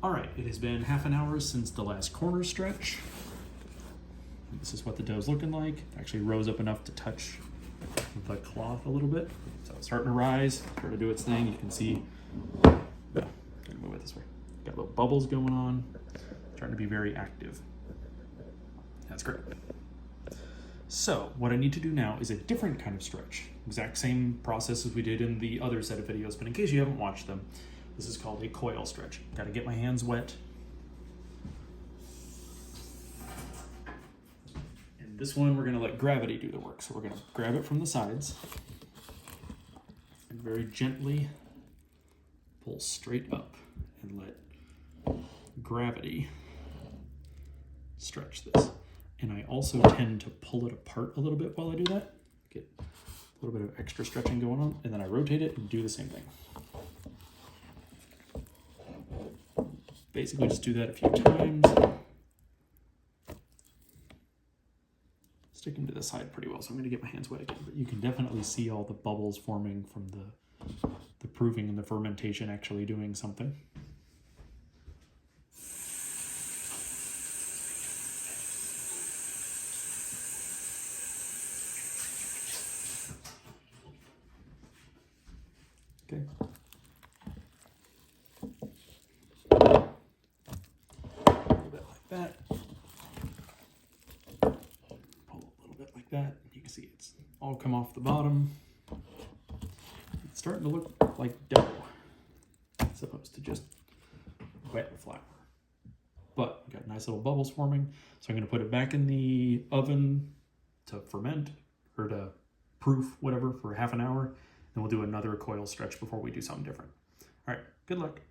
All right, it has been half an hour since the last corner stretch. This is what the dough's looking like. It actually rose up enough to touch the cloth a little bit. So it's starting to rise, starting to do its thing. You can see, gonna move it this way. Got little bubbles going on, starting to be very active. That's great. So what I need to do now is a different kind of stretch. Exact same process as we did in the other set of videos, but in case you haven't watched them, this is called a coil stretch. Got to get my hands wet. And this one, we're going to let gravity do the work. So we're going to grab it from the sides and very gently pull straight up and let gravity stretch this. And I also tend to pull it apart a little bit while I do that. Get a little bit of extra stretching going on, and then I rotate it and do the same thing. Basically just do that a few times. Sticking to the side pretty well, so I'm gonna get my hands wet again, but you can definitely see all the bubbles forming from the proving and the fermentation actually doing something. Okay. A little bit like that. Pull a little bit like that. You can see it's all come off the bottom. It's starting to look like dough, as opposed to just wet flour. But we got nice little bubbles forming. So I'm going to put it back in the oven to ferment or to proof, whatever, for half an hour. Then we'll do another coil stretch before we do something different. All right, good luck.